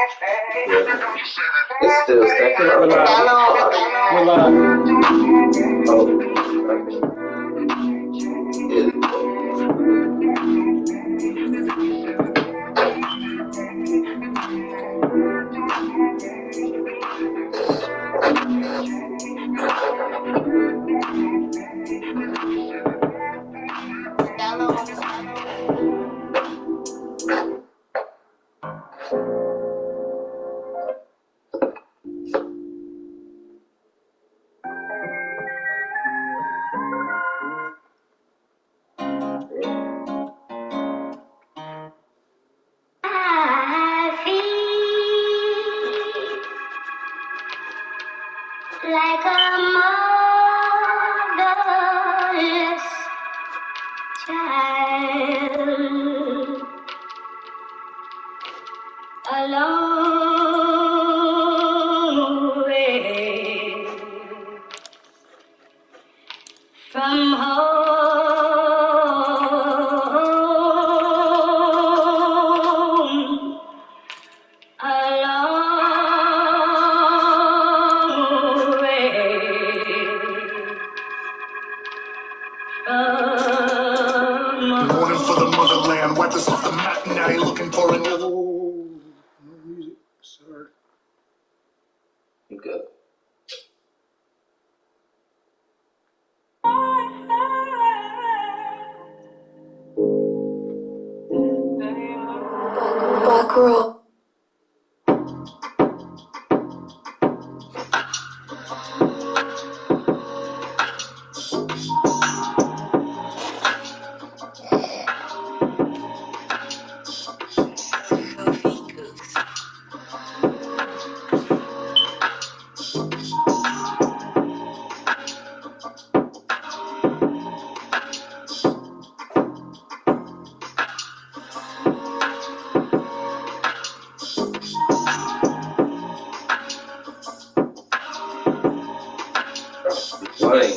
It's still second or live? We're live. Oh, okay. Like a motherless child, alone away from home, alone away Warning for the motherland, wipe this off the map, now you're looking for a new... No music, sorry. You good. Back row. Wait.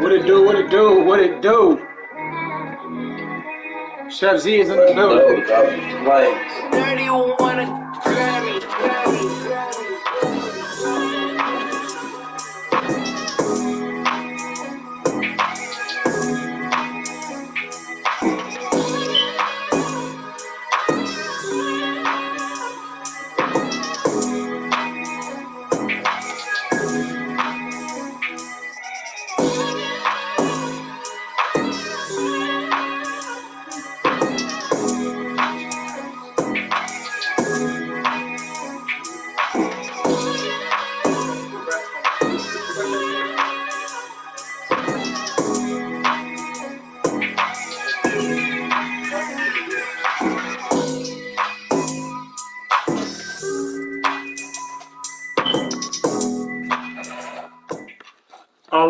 What it do, what it do, what it do? Chef Z is in the building. Like, Dirty wanna Grammy.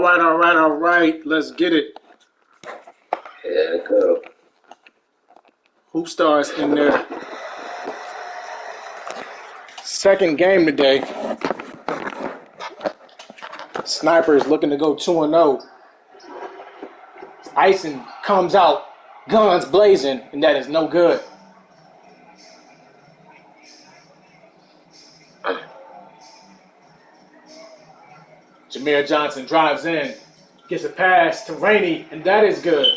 All right. Let's get it. Yeah, go. Hoopstars in their second game today. Snipers looking to go 2-0. Ison comes out, guns blazing, and that is no good. Jameer Johnson drives in, gets a pass to Rainey, and that is good.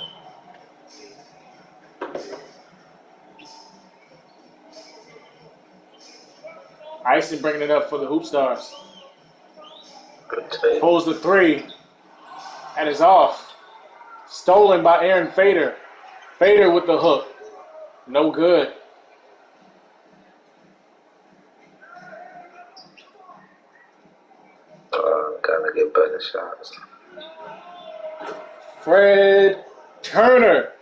Ison bringing it up for the Hoopstars. Good take. Pulls the three, and is off. Stolen by Aaron Fader. Fader with the hook. No good. Gotta get better shots. Fred Turner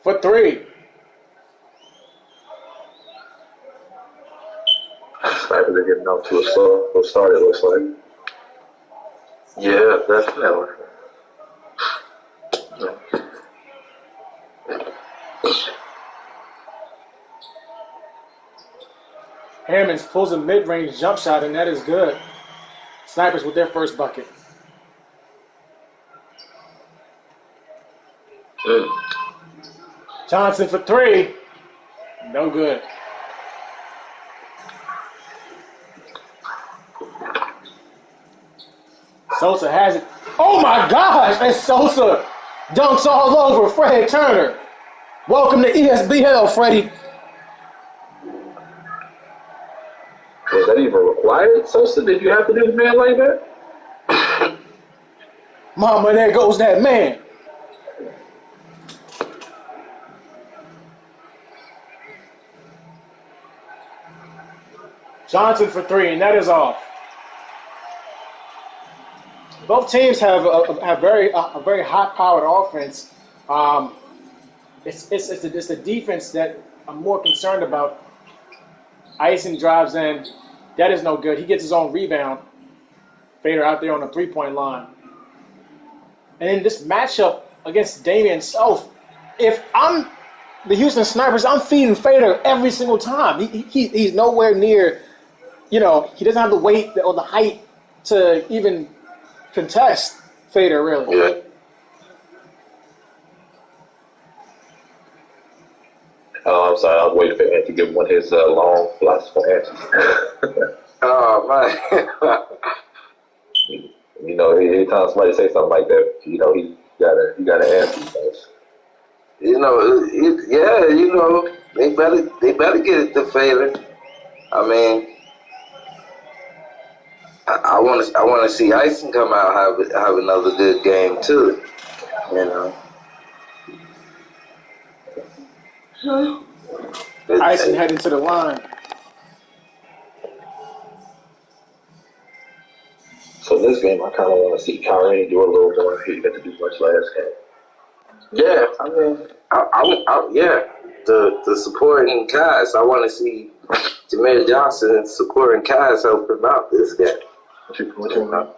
for three. Snipers are getting off to a slow start, it looks like. Yeah, definitely. Hammonds pulls a mid-range jump shot, and that is good. Snipers with their first bucket. Johnson for three. No good. Sosa has it. Oh my gosh! And Sosa dunks all over Fred Turner. Welcome to ESBL, Freddie. Was that even required, Sosa? Did you have to do the man like that? Mama, there goes that man. Johnson for three, and that is off. Both teams have a very high-powered offense. It's the defense that I'm more concerned about. Ison drives in. That is no good. He gets his own rebound. Fader out there on the three-point line. And in this matchup against Damian Self, if I'm the Houston Snipers, I'm feeding Fader every single time. He's nowhere near, he doesn't have the weight or the height to even contest Fader, really. Yeah. Oh, I'm sorry. I was waiting for him to give one of his long philosophical answers. Oh, man. Anytime somebody say something like that, he gotta answer those. They better get it to Fader. I mean, I want to see Ison come out have another good game too. Ison heading to the line. So this game, I kind of want to see Kyrie do a little more. He didn't get to do much last game. Yeah, I mean, the supporting guys. I want to see Jameer Johnson supporting guys help him out this game. What you know?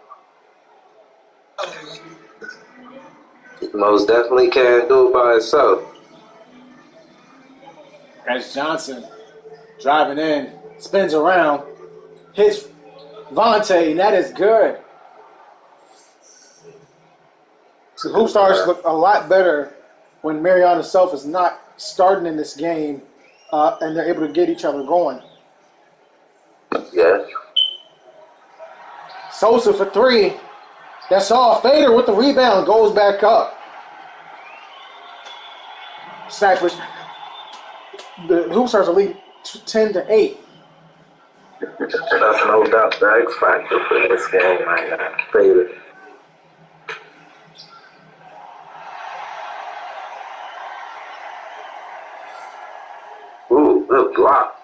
Most definitely can't do it by himself. As Johnson driving in, spins around, hits Vontae, and that is good. So Hoopstars look a lot better when Mariana Self is not starting in this game, and they're able to get each other going. Yeah. Sosa for three. That's all. Fader with the rebound goes back up. Snipers. The Hoopstars are leading 10-8. That's no doubt the X factor for this game right now. Fader. Ooh, good block.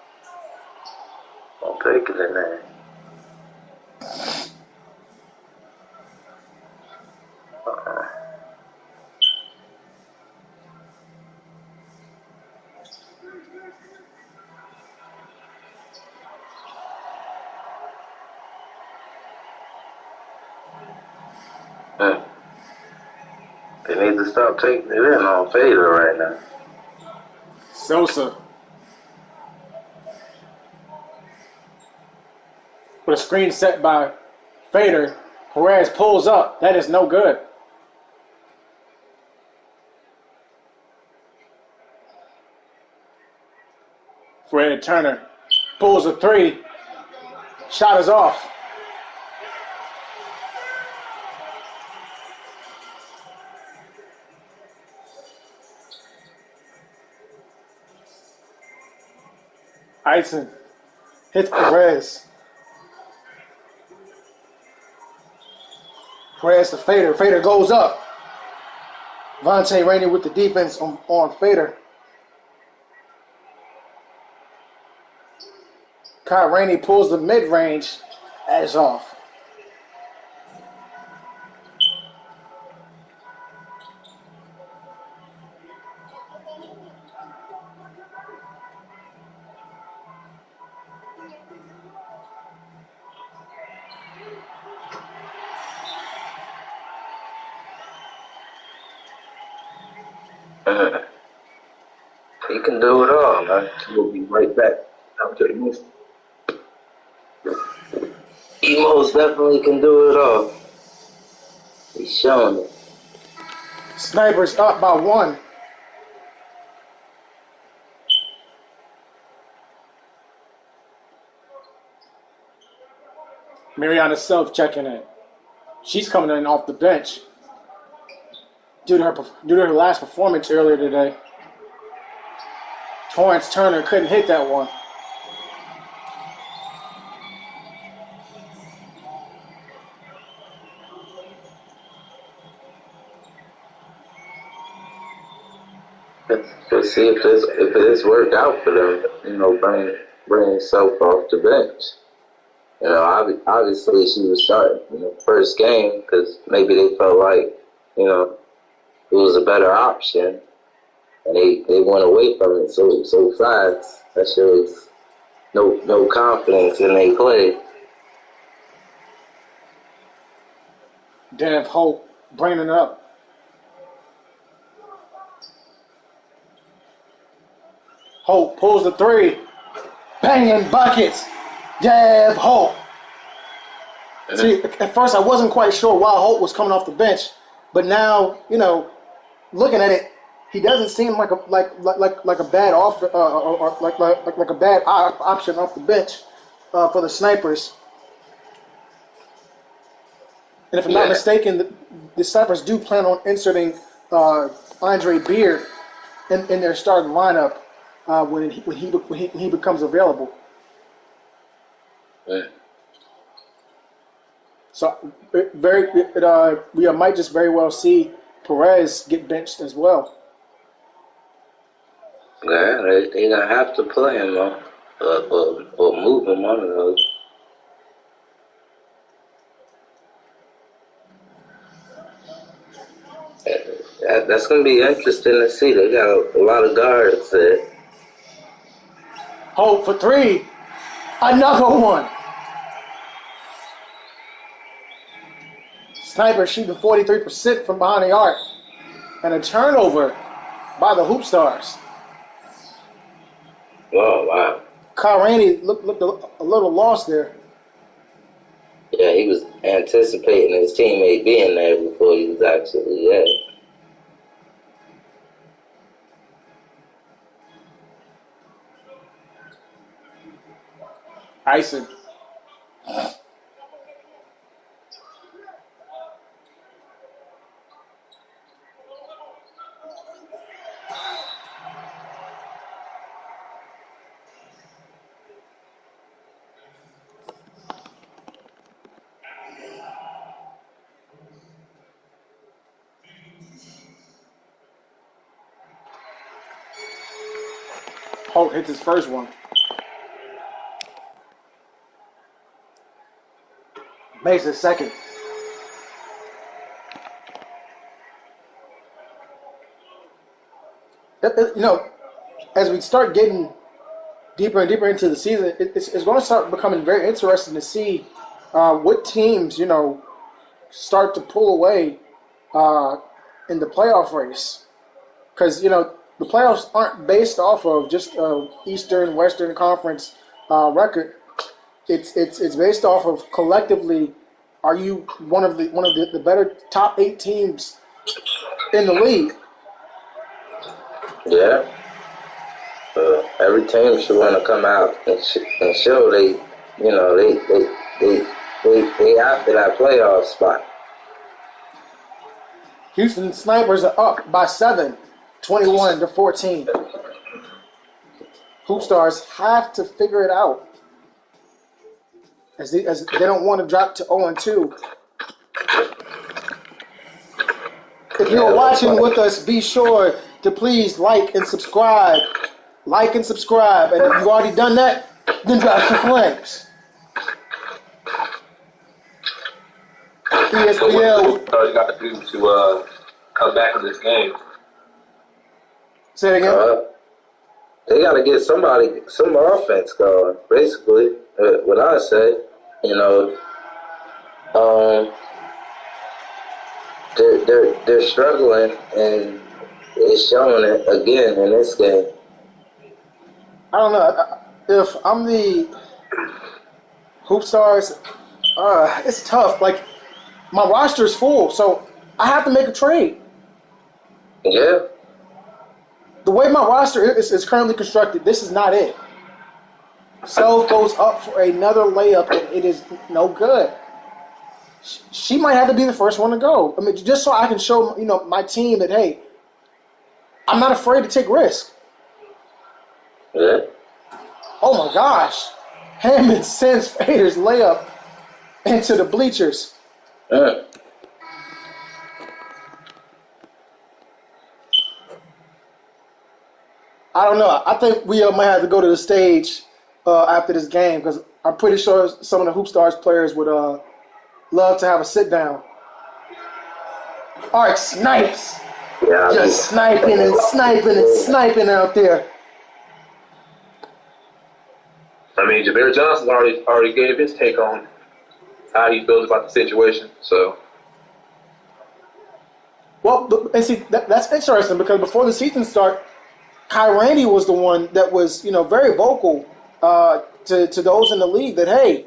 Don't take it in there. They need to stop taking it in on Fader right now. Sosa. With a screen set by Fader. Perez pulls up. That is no good. Fred Turner pulls a three. Shot is off. Ison hits Perez. Perez to Fader. Fader goes up. Vontae Rainey with the defense on Fader. Kyle Rainey pulls the mid-range. That is off. He can do it all, man. We'll be right back after the music. He most definitely can do it all. He's showing it. Snipers up by one. Mariana Self checking in. She's coming in off the bench due to her last performance earlier today. Torrance Turner couldn't hit that one. Let's see if this worked out for them. You know, bringing Self off the bench. You know, obviously she was starting in the first game because maybe they felt like, you know, it was a better option, and they went away from it so fast. That shows no confidence in their play. Dev Hope bringing it up. Hope pulls the three. Banging buckets. Dev Hope. See, at first I wasn't quite sure why Hope was coming off the bench, but now, you know, looking at it, he doesn't seem like a bad like a bad option off the bench for the Snipers. And if I'm not mistaken, the Snipers do plan on inserting Andre Beard in their starting lineup when he becomes available. Yeah. So we might just very well see Perez get benched as well. Yeah, they're gonna have to play him or move him, one of those. That's gonna be interesting to see. They got a lot of guards there. Hope for three. Another one. Sniper shooting 43% from behind the arc. And a turnover by the Hoopstars. Oh, wow. Kyle Rainey looked a little lost there. Yeah, he was anticipating his teammate being there before he was actually there. Ison. Holt hits his first one. Makes his second. You know, as we start getting deeper and deeper into the season, it's going to start becoming very interesting to see what teams, you know, start to pull away in the playoff race. Because, the playoffs aren't based off of just Eastern, Western Conference record. It's based off of collectively, are you one of the better top 8 teams in the league? Yeah. Every team should want to come out and show they after that playoff spot. Houston Snipers are up by 7, 21-14. Hoopstars have to figure it out as they don't want to drop to 0-2. If you're watching with us, be sure to please like and subscribe. Like and subscribe. And if you've already done that, then drop some flames. So ESBL. what you got to do to come back in this game? Say it again. They got to get some offense going. Basically, what I say, they're struggling, and it's showing it again in this game. I don't know. If I'm the Hoopstars, it's tough. Like, my roster's full, so I have to make a trade. Yeah. The way my roster is currently constructed, this is not it. Self goes up for another layup, and it is no good. She might have to be the first one to go. I mean, just so I can show my team that, hey, I'm not afraid to take risks. Yeah. Oh my gosh, Hammond sends Fader's layup into the bleachers. Yeah. I don't know. I think we might have to go to the stage after this game because I'm pretty sure some of the Hoopstars players would love to have a sit down. Art Snipes. Yeah. Just sniping and sniping and sniping out there. I mean, Jameer Johnson already gave his take on how he feels about the situation. So, Well, and see, that's interesting because before the season started, Kai Randy was the one that was, very vocal to those in the league that, hey,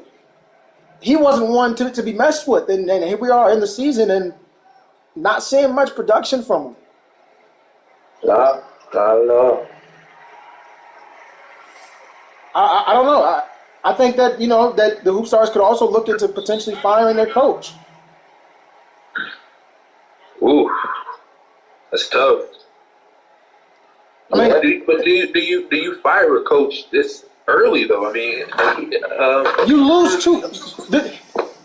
he wasn't one to be messed with. And here we are in the season and not seeing much production from him. No, no. I don't know. I think that, that the Hoopstars could also look into potentially firing their coach. ooh, that's tough. I mean, Do you fire a coach this early though? I mean, you lose two.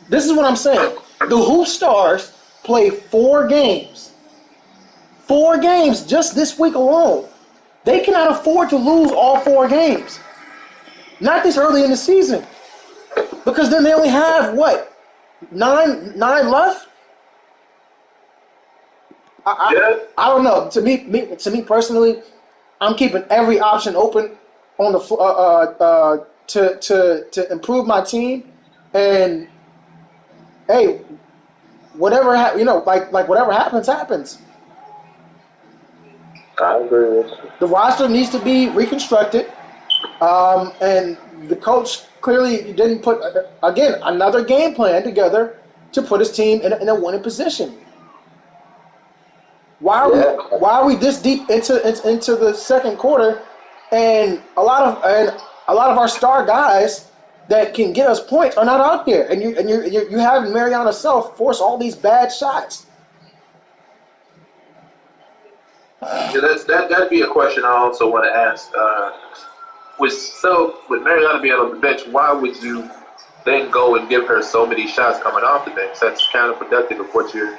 This is what I'm saying. The Hoopstars play 4 games. 4 games just this week alone. They cannot afford to lose all 4 games. Not this early in the season. Because then they only have, what, 9 left? I don't know. To me personally, I'm keeping every option open on the to improve my team, and hey, whatever whatever happens. I agree with you. The roster needs to be reconstructed, and the coach clearly didn't put again another game plan together to put his team in a winning position. Why are we this deep into the second quarter, and a lot of our star guys that can get us points are not out there, and you have Mariana Self force all these bad shots. yeah, that'd be a question I also want to ask. With Mariana being on the bench, why would you then go and give her so many shots coming off the bench? That's counterproductive of what you're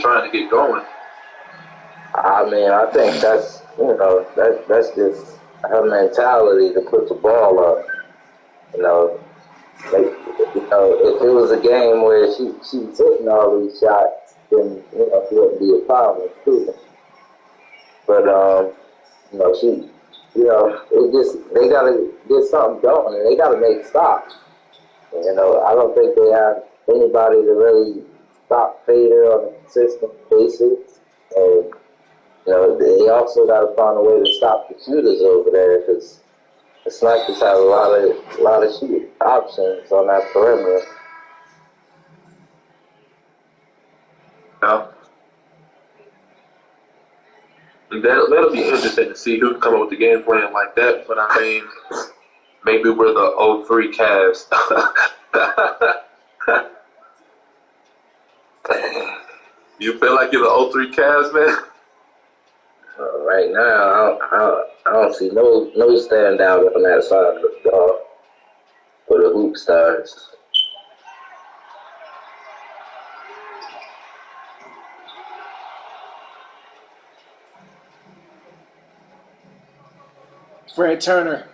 trying to get going. I mean, I think that's that's just her mentality to put the ball up. If it was a game where she's hitting all these shots, then it wouldn't be a problem too. But it just they gotta get something going and they gotta make stops. I don't think they have anybody to really stop Fader on a consistent basis. And, they also got to find a way to stop the shooters over there because the snipers have a lot of shoot options on that perimeter. Yeah. And that'll be interesting to see who can come up with the game plan like that. But I mean, maybe we're the 03 Cavs. You feel like you're the 03 Cavs, man? Right now, I don't see no standout on that side of the ball for the Hoopstars. Fred Turner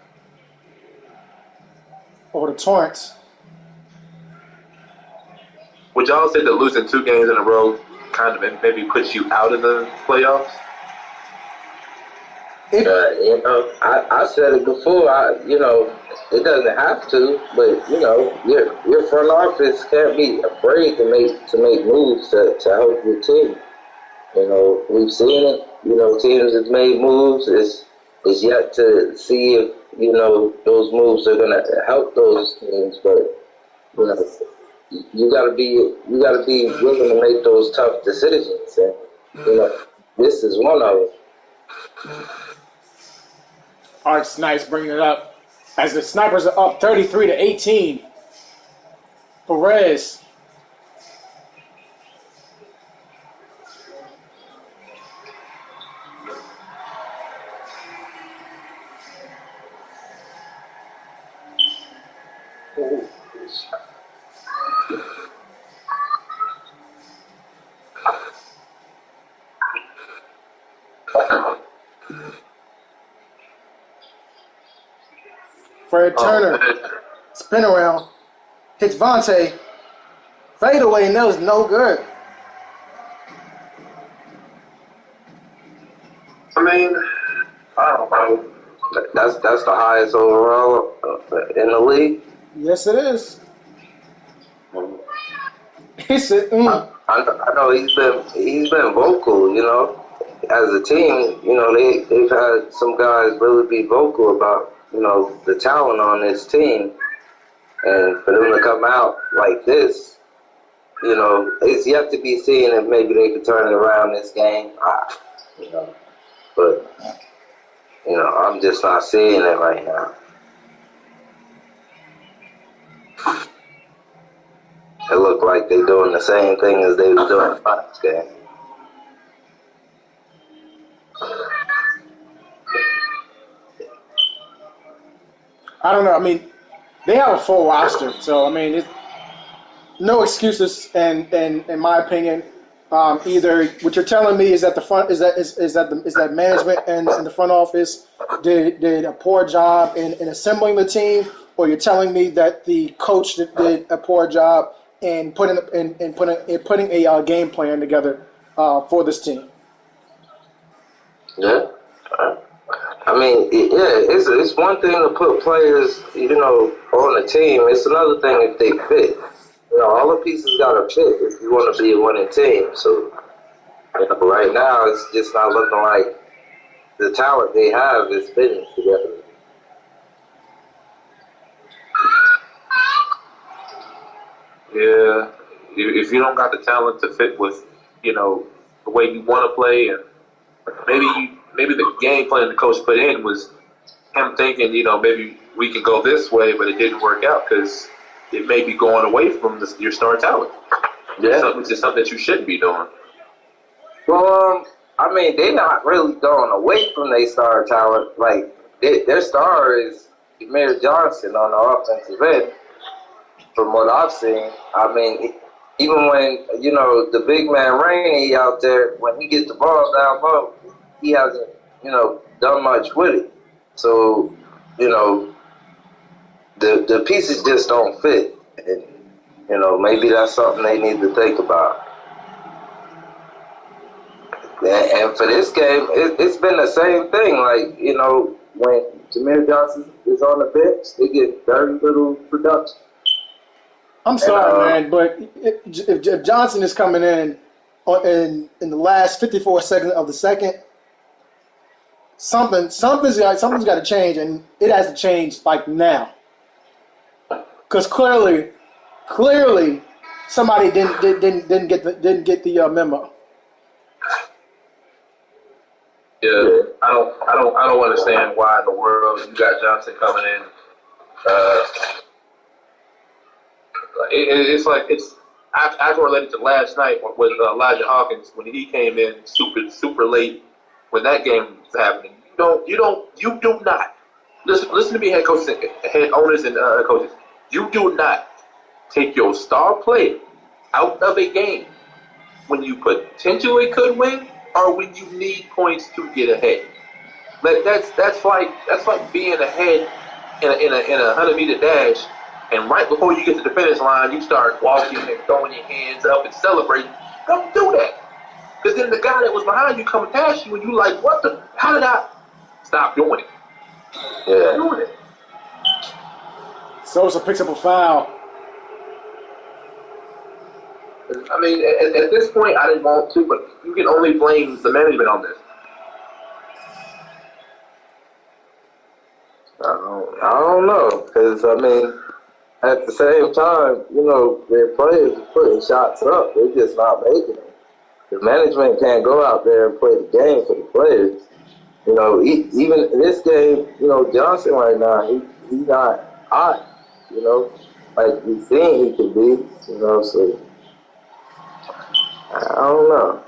over the Torrance. Would y'all say that losing 2 games in a row kind of maybe puts you out of the playoffs? I said it before. It doesn't have to, but your front office can't be afraid to make moves to help your team. We've seen it. Teams have made moves. It's yet to see if those moves are gonna help those teams, but you know you gotta be willing to make those tough decisions, and this is one of them. Art Snipes bringing it up as the Snipers are up 33-18. Perez. Fred Turner, spin around, hits Vontae, fade away, and that was no good. I mean, I don't know. That's the highest overall in the league. Yes, it is. He said, I know he's been vocal. As a team, they've had some guys really be vocal about the talent on this team, and for them to come out like this, it's yet to be seen if maybe they could turn it around this game. But I'm just not seeing it right now. It looked like they're doing the same thing as they were doing in the last game. I don't know. I mean, they have a full roster, so I mean, no excuses. And in my opinion, either what you're telling me is that the front is that management and the front office did a poor job in assembling the team, or you're telling me that the coach did a poor job in putting a game plan together for this team. Yeah. I mean, it's one thing to put players, on a team. It's another thing if they fit. All the pieces got to fit if you want to be a winning team. So, right now it's just not looking like the talent they have is fitting together. Yeah, if you don't got the talent to fit with, the way you want to play, and maybe the game plan the coach put in was him thinking, maybe we can go this way, but it didn't work out because it may be going away from your star talent. Yeah, it's just something that you shouldn't be doing. Well, I mean, they're not really going away from their star talent. Like their star is Jameer Johnson on the offensive end. From what I've seen, I mean, even when the big man Rainey out there, when he gets the ball down low, he hasn't done much with it. So the pieces just don't fit, and maybe that's something they need to think about. And for this game, it's been the same thing. Like when Jameer Johnson is on the bench, they get very little production. I'm sorry, man, but if Johnson is coming in in the last 54 seconds of the second. Something's got to change, and it has to change like now. Because clearly, somebody didn't get the memo. Yeah, I don't understand why in the world you got Johnson coming in. It's I can relate it to last night with Elijah Hawkins when he came in super late when that game was happening. You do not listen to me, head coaches, head owners, and coaches. You do not take your star player out of a game when you potentially could win or when you need points to get ahead. That's like being ahead in a 100-meter dash, and right before you get to the finish line, you start walking and throwing your hands up and celebrating. Don't do that, because then the guy that was behind you coming past you, and you like, what the? How did I stop doing it? Yeah. Stop doing it. Sosa picks up a foul. I mean, at this point, I didn't want to, but you can only blame the management on this. I don't know, because, I mean, at the same time, their players are putting shots up. They're just not making them. The management can't go out there and play the game for the players. Even in this game, Johnson right now, he's not hot, like we think he could be, so I don't know.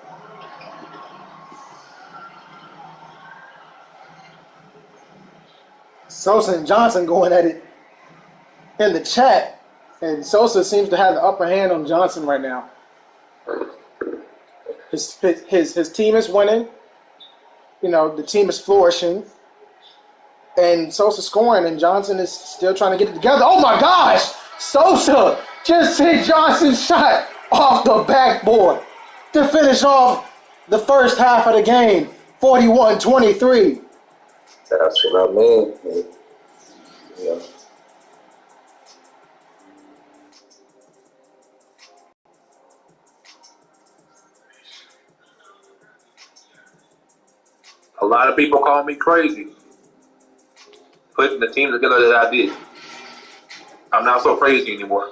Sosa and Johnson going at it in the chat, and Sosa seems to have the upper hand on Johnson right now. His team is winning. The team is flourishing, and Sosa scoring, and Johnson is still trying to get it together. Oh my gosh! Sosa just hit Johnson's shot off the backboard to finish off the first half of the game, 41-23. That's what I mean. Yeah. A lot of people call me crazy putting the team together that I did. I'm not so crazy anymore.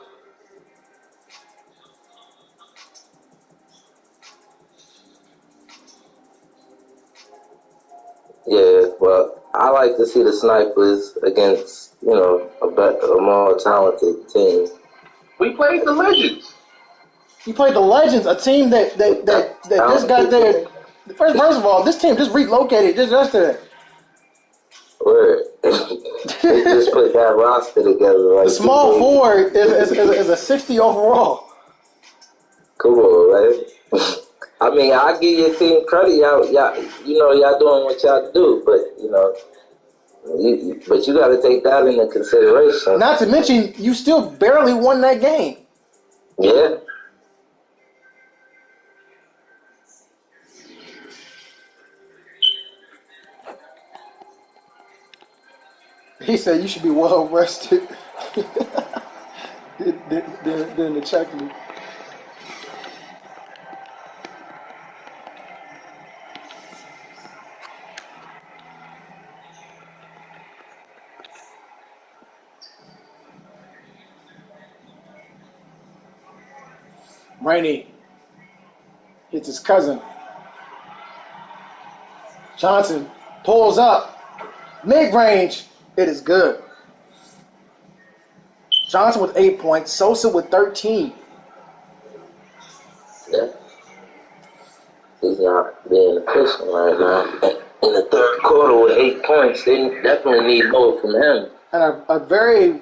Yeah, well, I like to see the snipers against, a more talented team. We played the Legends. You played the Legends, a team that just got there. First of all, this team just relocated just yesterday. Word. They just put that roster together. Like The small forward is a 60 overall. Cool, right? I mean, I give your team credit. Y'all doing what y'all do, but but you got to take that into consideration. Not to mention, you still barely won that game. Yeah. He said you should be well rested. Then the check me. Rainey hits his cousin. Johnson pulls up. Mid-range. It is good. Johnson with 8 points. Sosa with 13. Yeah. He's not being efficient right now. In the third quarter with 8 points, they definitely need more from him. And a very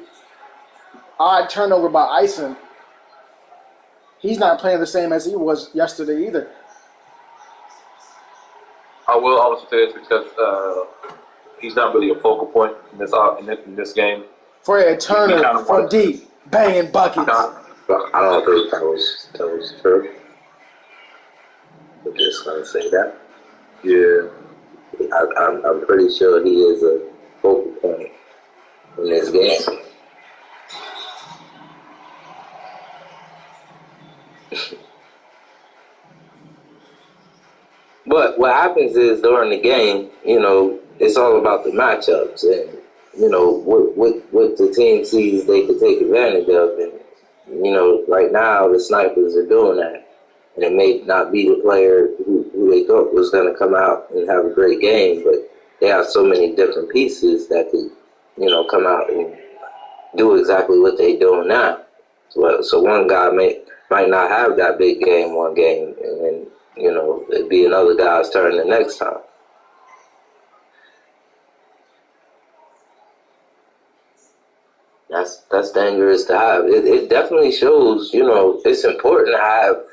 odd turnover by Ison. He's not playing the same as he was yesterday either. I will also say this because he's not really a focal point in this game. Fred Turner from deep, banging buckets. I don't think that was true. I'm just gonna say that. Yeah. I'm pretty sure he is a focal point in this game. But what happens is during the game, it's all about the matchups and what the team sees they can take advantage of. And right now the snipers are doing that, and it may not be the player who they thought was going to come out and have a great game, but they have so many different pieces that could come out and do exactly what they're doing now. So one guy might not have that big game one game, and then it'd be another guy's turn the next time. That's dangerous to have. It definitely shows. It's important to have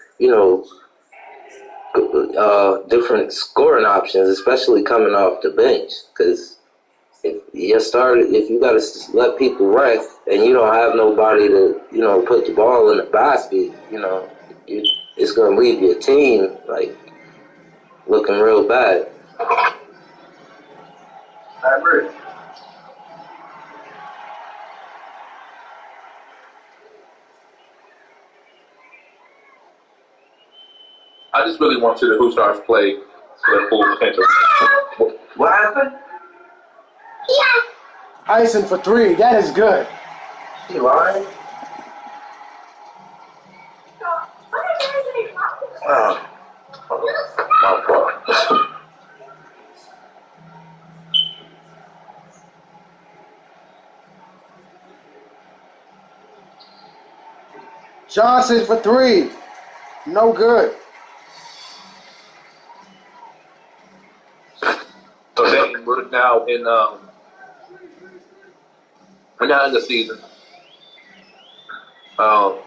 different scoring options, especially coming off the bench, because if you got to let people rest and you don't have nobody to put the ball in the basket, it's gonna leave your team like looking real bad. I agree. I just really want to see the Hoopstars play to their full potential. What happened? Icing for 3. That is good. He lying? Oh, my fault. Johnson for 3. No good. So then we're now in the season. A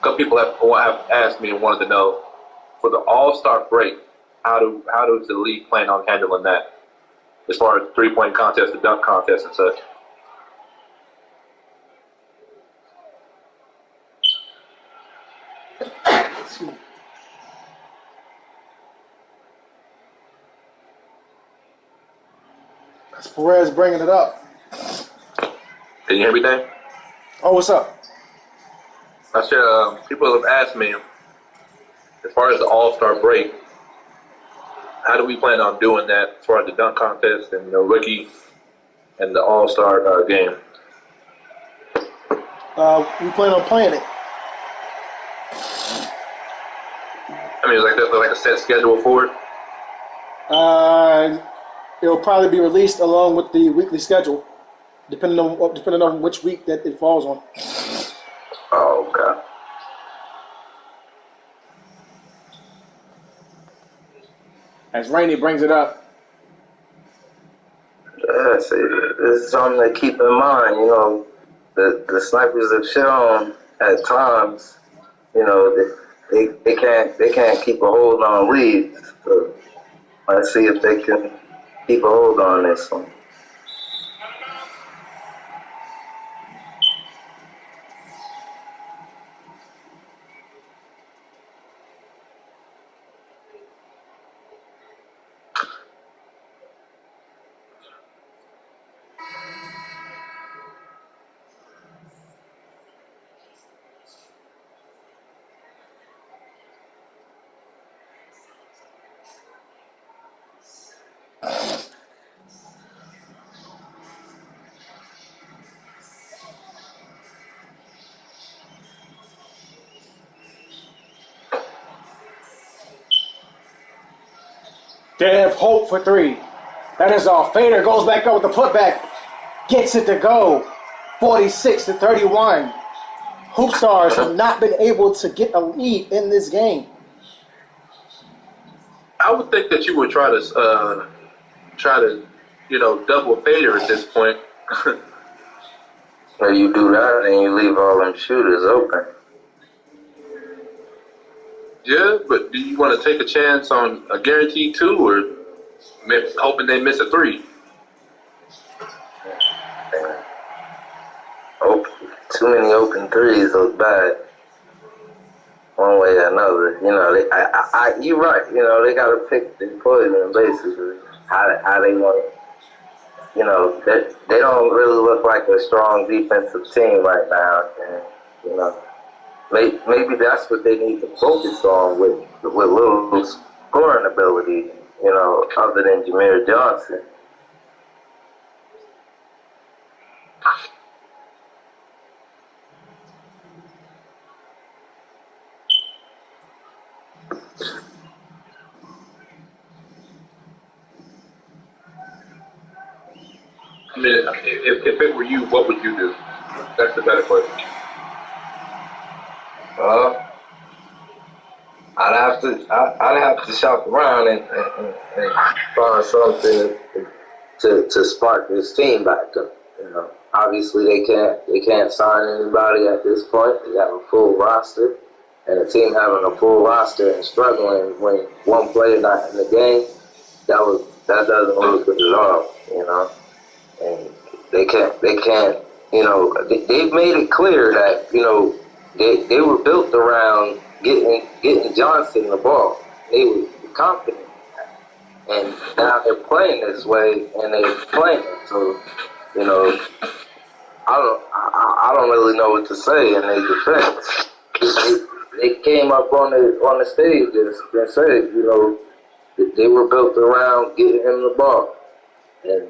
couple people have asked me and wanted to know for the All-Star break, how does the league plan on handling that as far as 3-point contest, the dunk contest, and such? That's Perez bringing it up. Can you hear me, Dan? Oh, what's up? I said people have asked me as far as the All-Star break, how do we plan on doing that as far as the dunk contest and the rookie and the All-Star game? We plan on playing it. I mean, is like a set schedule for it? It'll probably be released along with the weekly schedule, depending on which week that it falls on. Oh, okay. As Rainey brings it up. Yeah, see, this is something to keep in mind. The snipers have shown at times, they can't keep a hold on leads. So let's see if they can keep a hold on this one. They have hope for 3. That is all. Fader goes back up with the putback. Gets it to go. 46-31. Hoopstars have not been able to get a lead in this game. I would think that you would try to double fader at this point. Or you do that and you leave all them shooters open. Yeah, but do you want to take a chance on a guaranteed 2 or hoping they miss a 3? Too many open threes look bad. One way or another, you're right. They got to pick their poison basically. How they want it. They don't really look like a strong defensive team right now, and maybe that's what they need to focus on with Lewis. scoring ability, other than Jameer Johnson. I mean, if it were you, what would you do? That's the better question. Uh, I'd have to shop around and find something to spark this team back up. Obviously they can't sign anybody at this point. They have a full roster, and a team having a full roster and struggling when one player not in the game, that doesn't look good at all. And they've made it clear that they were built around getting Johnson the ball. They were confident, and now they're playing this way, and they're playing. So I don't really know what to say in their defense. They came up on the stage and said they were built around getting him the ball. And,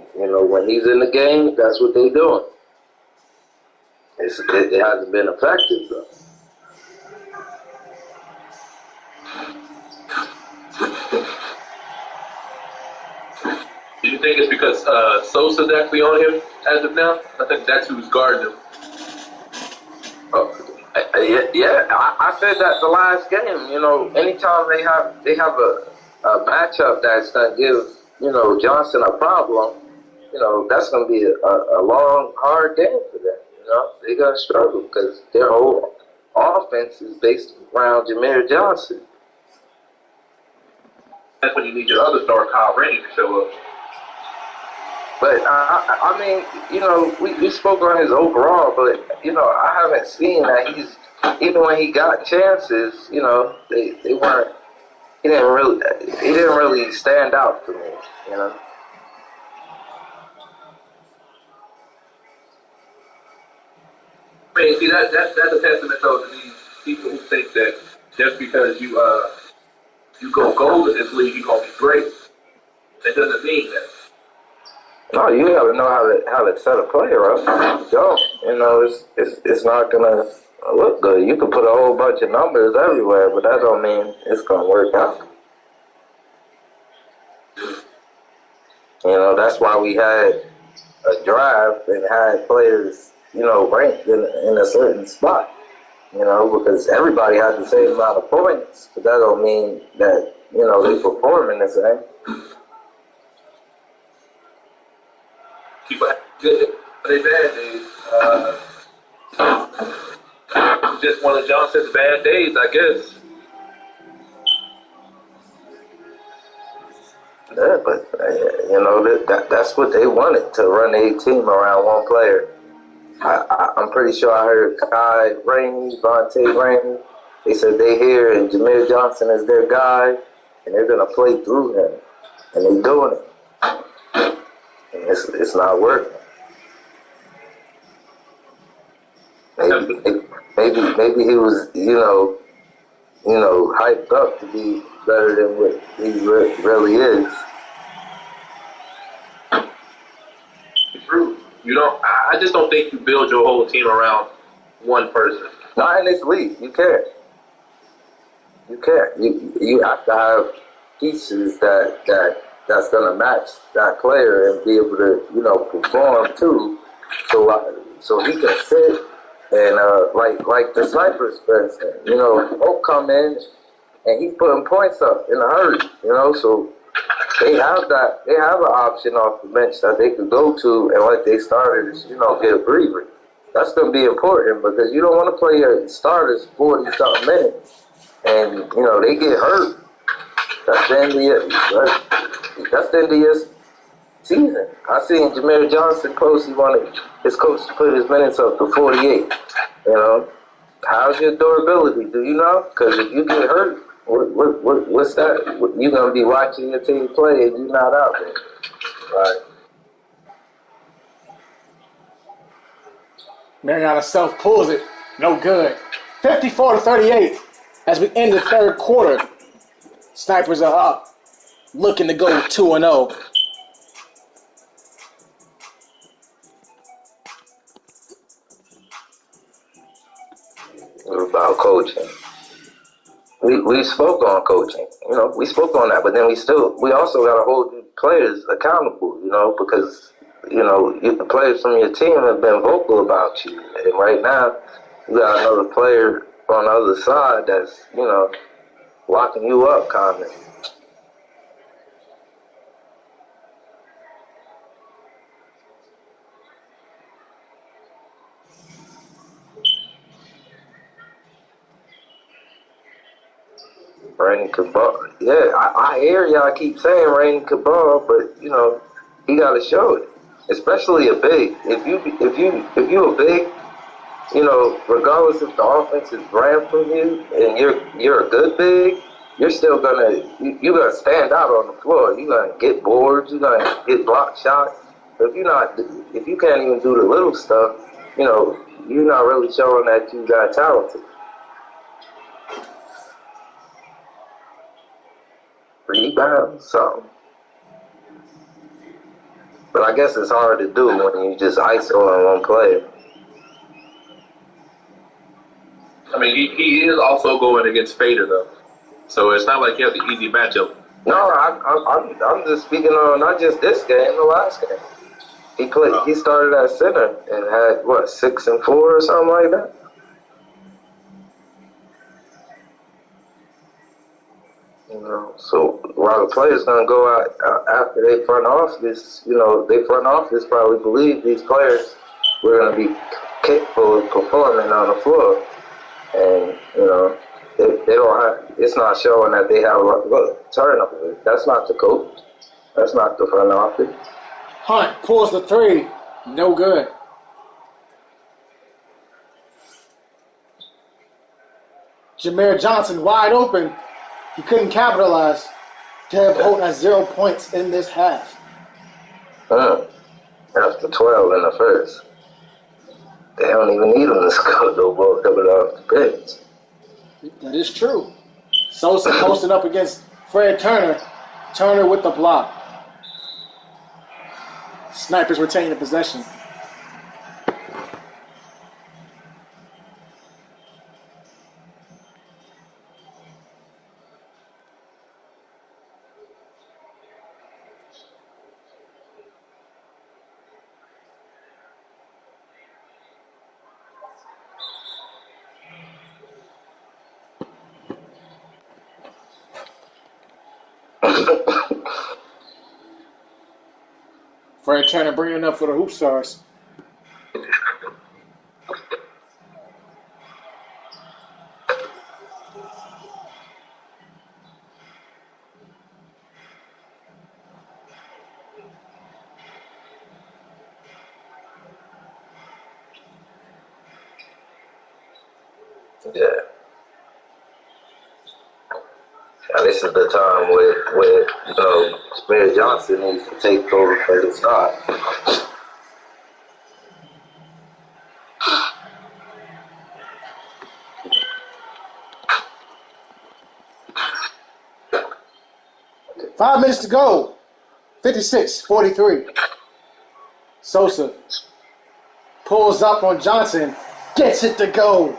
when he's in the game, that's what they're doing. It hasn't been effective, though. Do you think it's because Sosa's actually on him as of now? I think that's who's guarding him. Yeah, I said that the last game. Anytime they have a matchup that's gonna give Johnson a problem, that's gonna be a long, hard game for them. They're gonna struggle because their whole offense is based around Jameer Johnson. That's when you need your other star, Kyle Rainey, to show up. But I mean, we spoke on his overall, but I haven't seen that he's even when he got chances, they weren't. He didn't really stand out for me. I mean, see, that's a testament though to these people who think that just because you go gold in this league, you're gonna be great. That doesn't mean that. No, you gotta know how to set a player up. If you don't, it's not gonna look good. You can put a whole bunch of numbers everywhere, but that don't mean it's gonna work out. That's why we had a draft and had players, ranked in a certain spot. Because everybody had the same amount of points, but that don't mean that they performing the same. People have good, they bad days. Just one of Johnson's bad days, I guess. Yeah, but that's what they wanted, to run a team around one player. I'm pretty sure I heard Kai Rainey, Vontae Rainey. They said they here and Jameer Johnson is their guy, and they're gonna play through him, and they're doing it. And it's not working. Maybe he was hyped up to be better than what he really is. True. I just don't think you build your whole team around one person. Not in this league. You can't. You have to have pieces that's gonna match that player and be able to perform too. So he can sit and like the snipers, for instance. Hope come in and he's putting points up in a hurry. So they have that. They have an option off the bench that they could go to and let their starters, get a breather. That's going to be important because you don't want to play your starters 40-something minutes and they get hurt. That's the end of your season. I seen Jameer Johnson post. He wanted his coach to put his minutes up to 48. How's your durability? Do you know? Because if you get hurt, what's that? You're gonna be watching your team play and you're not out there, right? Mariana Self pulls it. No good. 54-38 as we end the third quarter. Snipers are up, looking to go 2-0. About coaching. We spoke on coaching, we spoke on that, but then we also got to hold the players accountable, because, the players from your team have been vocal about you. And right now, you got another player on the other side that's, locking you up, kind of. Rain Cabal. Yeah, I hear y'all keep saying Rain Cabal, but he got to show it. Especially a big. If you a big, regardless if the offense is ran from you and you're a good big, you're still you're gonna stand out on the floor. You're gonna get boards. You're gonna get block shots. But if you can't even do the little stuff, you're not really showing that you got talented. Rebound, something. But I guess it's hard to do when you just ISO on one player. I mean, he is also going against Fader, though. So it's not like he has an easy matchup. No, I'm just speaking on not just this game, the last game. He started at center and had, 6 and 4 or something like that? So while the players gonna go out after they front office, they front office probably believe these players were gonna be capable of performing on the floor, and they don't have. It's not showing that they have turnover. That's not the coach. That's not the front office. Hunt pulls the three, no good. Jameer Johnson wide open. He couldn't capitalize. Deb Holt has 0 points in this half. After 12 in the first. They don't even need him to score no ball coming off the bench. That is true. Sosa posting up against Fred Turner. Turner with the block. Snipers retain the possession. Fred Turner bringing up for the Hoopstars. Yeah. Now this is the time where Jameer Johnson needs to take over for the start. Five minutes to go. 56-43. Sosa pulls up on Johnson. Gets it to go.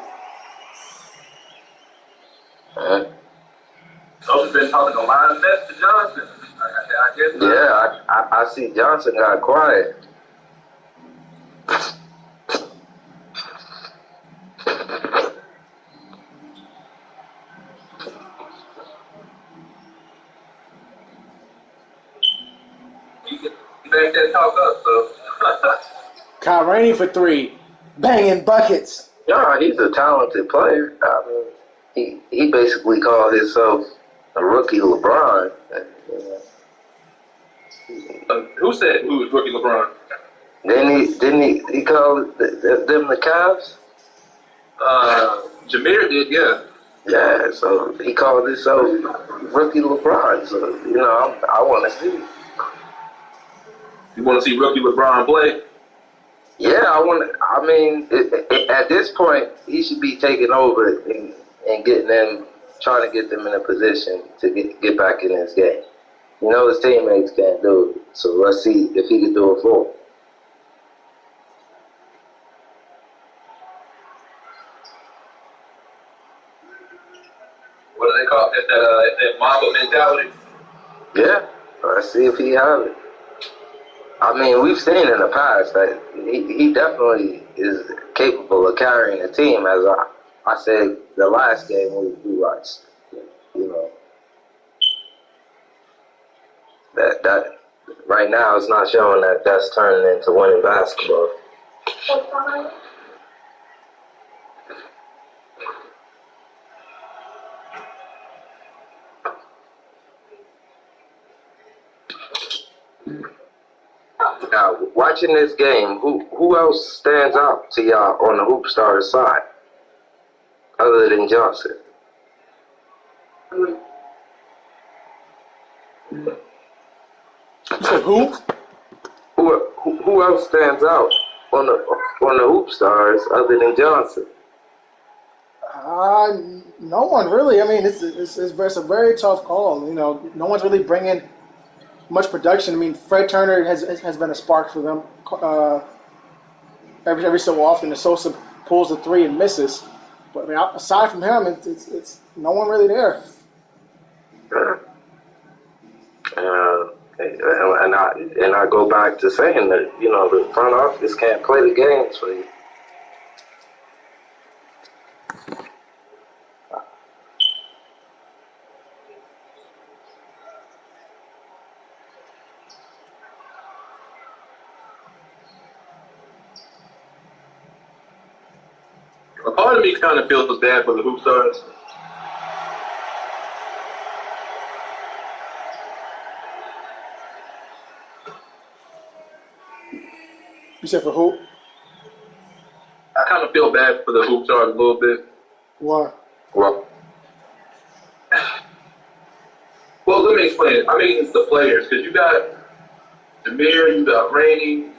Sosa's been talking a lot of mess to Johnson. I guess. Yeah, I see Johnson got quiet. Back that talk up, so. Kyle Rainey for three. Banging buckets. Yeah, he's a talented player. I mean, he basically called himself a rookie LeBron. Who said who was rookie LeBron? Didn't he call them the Cavs? Jameer did, yeah. Yeah, so he called himself rookie LeBron. So I want to see. You want to see rookie LeBron play? Yeah, at this point, he should be taking over and getting them trying to get them in a position to get back in this game. You know his teammates can't do it, so let's see if he can do it for him. What do they call it? That Mamba mentality? Yeah, let's see if he has it. I mean, we've seen in the past that he definitely is capable of carrying a team, as I said the last game we watched. You know, that right now it's not showing that that's turning into winning basketball. Now, watching this game, who else stands out to y'all on the Hoopstars side other than Johnson? You said who? Who else stands out on the Hoopstars other than Johnson? No one really. I mean, it's a very tough call. You know, no one's really bringing much production. I mean, Fred Turner has been a spark for them every so often. The Sosa pulls the three and misses, but I mean, aside from him, it's no one really there. And I go back to saying that the front office can't play the games for you. A part of me kind of feels bad for the Hoopstars. You said for who? I kind of feel bad for the Hoopstars a little bit. Why? Well, let me explain it. I mean, it's the players, because you got Jameer, you got Rainey.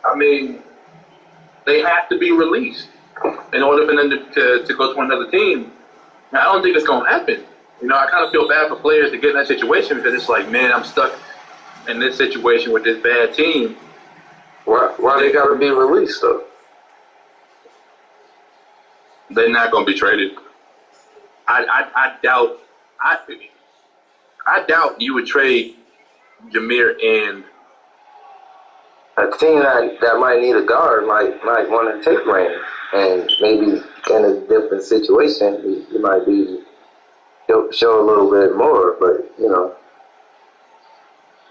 I mean, they have to be released in order for them to go to another team. Now, I don't think it's going to happen. I kind of feel bad for players to get in that situation because it's like, man, I'm stuck in this situation with this bad team. Why they got to be released, though? They're not going to be traded. I doubt you would trade Jameer and A team that might need a guard might want to take Rain, and maybe in a different situation, he might show a little bit more, but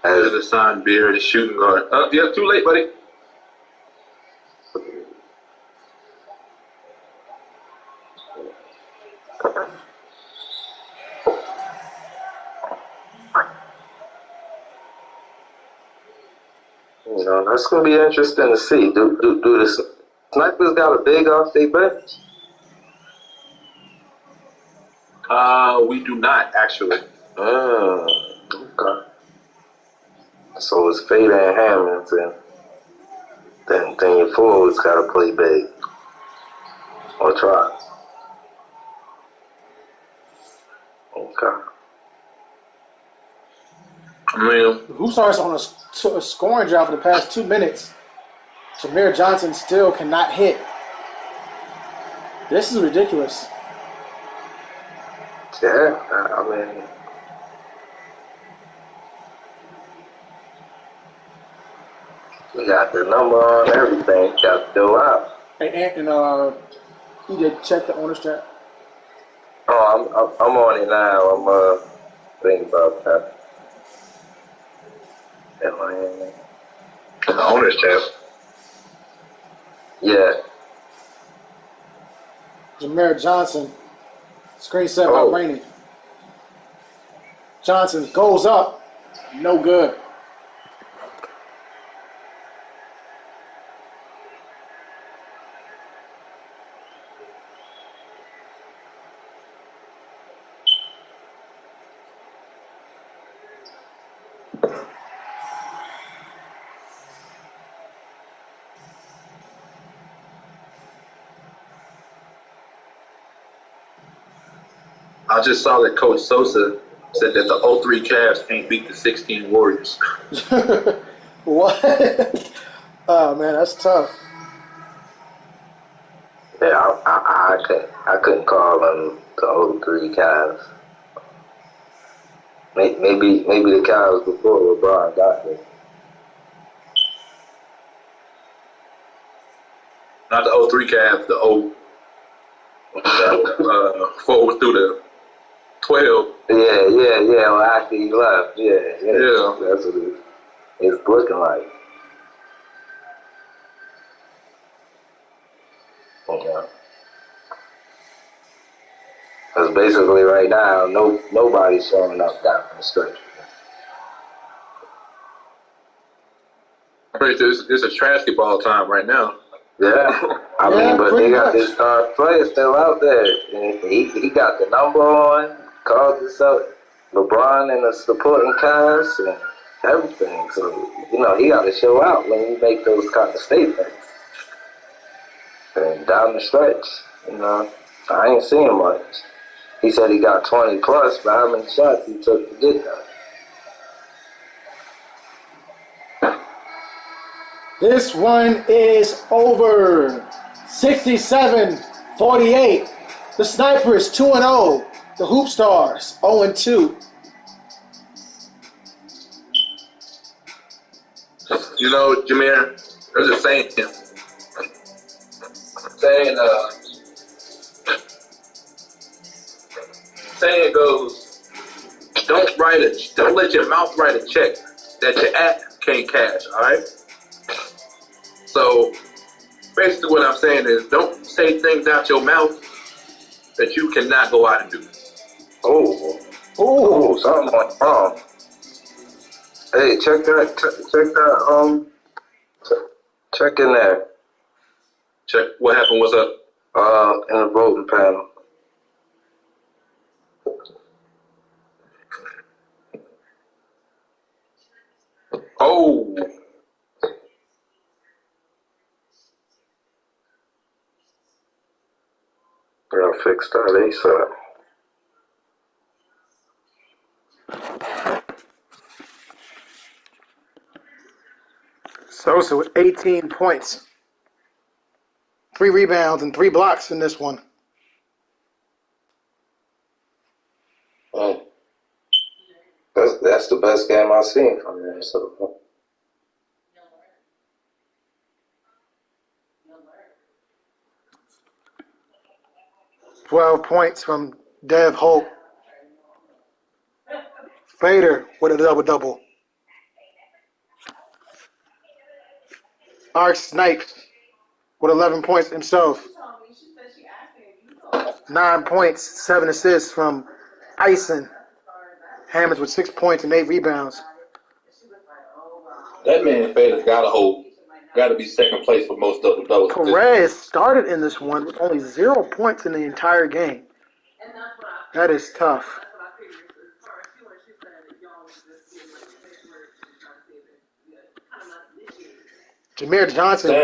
as a sign beer, the shooting guard. Yeah, too late, buddy. that's gonna be interesting to see. Do the Snipers got a big off their bench? We do not actually. Okay. So it's Fada and Hammonds, and then your forwards got to play big or try. Okay. I mean, Hoopstars on a scoring drought for the past 2 minutes. Jameer Johnson still cannot hit. This is ridiculous. Yeah, I mean, we got the number on everything. Got to go out. And he did check the owner's chat. Oh, I'm on it now. I'm thinking about that. the owner's chat. Yeah. Jameer Johnson, screen set by Rainey. Johnson goes up, no good. I just saw that Coach Sosa said that the 03 Cavs can't beat the 16 Warriors. What? Oh man, that's tough. Yeah, I couldn't call them the 03 Cavs. Maybe the Cavs before LeBron got there. Not the 03 Cavs, the 4 through the 12. Yeah. Well, after he left, yeah. Yeah. That's what it's looking like. Okay. Because basically right now, nobody's showing up down the stretch. I'm pretty sure it's a trash ball time right now. Yeah, I mean, but they got this star player still out there. And he got the number on, called himself LeBron in the supporting cast and everything. So, he got to show out when you make those kind of statements. And down the stretch, I ain't seeing much. He said he got 20 plus, but how many shots he took to get that? This one is over. 67-48. The Snipers 2-0. The Hoopstars 0-2. Jameer, there's a saying goes, don't let your mouth write a check that your app can't cash, all right? So basically what I'm saying is don't say things out your mouth that you cannot go out and do. Oh, something went wrong. Hey, check that, check in there. Check what happened, what's up? In the voting panel. Oh. Gotta fix that ASAP. Sosa with 18 points. 3 rebounds and 3 blocks in this one. That's the best game I've seen from him so far. $12 points from Dev Holt. Fader with a double-double. Ark Snipes with 11 points himself. 9 points, 7 assists from Ison. Hammonds with 6 points and 8 rebounds. That man Fader's got to be second place for most double-doubles. Perez started in this one with only 0 points in the entire game. That is tough. Jameer Johnson,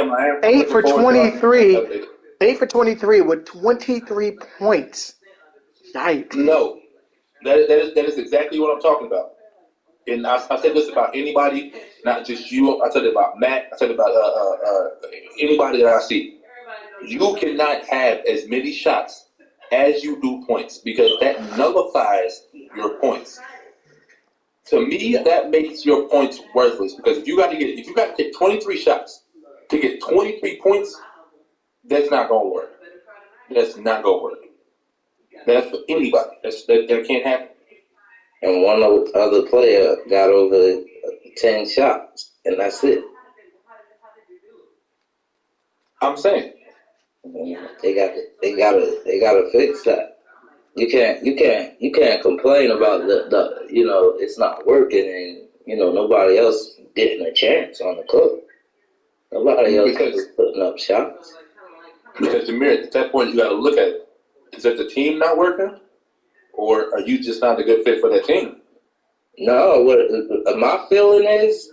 8 for 23. 8 for 23 with 23 points. Yikes. No, that is exactly what I'm talking about. And I said this about anybody, not just you. I said it about Matt. I said it about anybody that I see. You cannot have as many shots as you do points because that nullifies your points. To me, that makes your points worthless because if you got to get 23 shots to get 23 points, that's not gonna work. That's not gonna work. That's for anybody. That can't happen. And one other player got over 10 shots, and that's it. I'm saying they gotta fix that. You can't complain about the it's not working and nobody else getting a chance on the court. Nobody else is putting up shots. Because Jameer, at that point you got to look at it. Is that the team not working, or are you just not a good fit for that team? No, what my feeling is,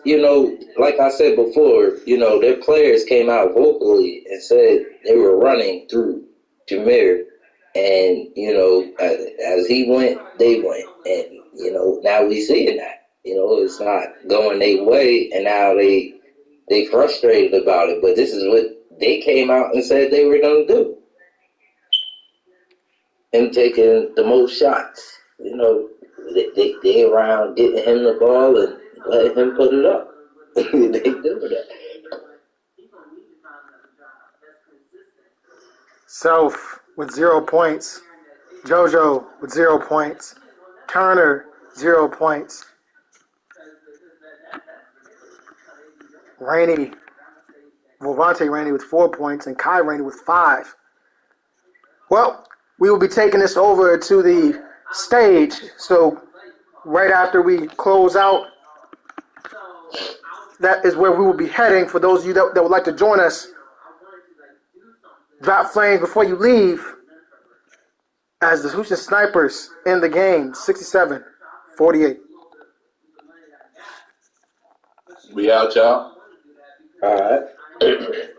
like I said before, their players came out vocally and said they were running through Jameer And, as he went, they went. And, now we seeing that. It's not going their way, and now they frustrated about it. But this is what they came out and said they were going to do. Him taking the most shots. They around getting him the ball and letting him put it up. They do that. Self with 0 points. JoJo with 0 points. Turner, 0 points. Volvante Rainey with 4 points, and Kai Rainey with 5. Well, we will be taking this over to the stage. So right after we close out, that is where we will be heading. For those of you that would like to join us, drop flames before you leave as the Houston Snipers in the game, 67-48. We out, y'all. All right.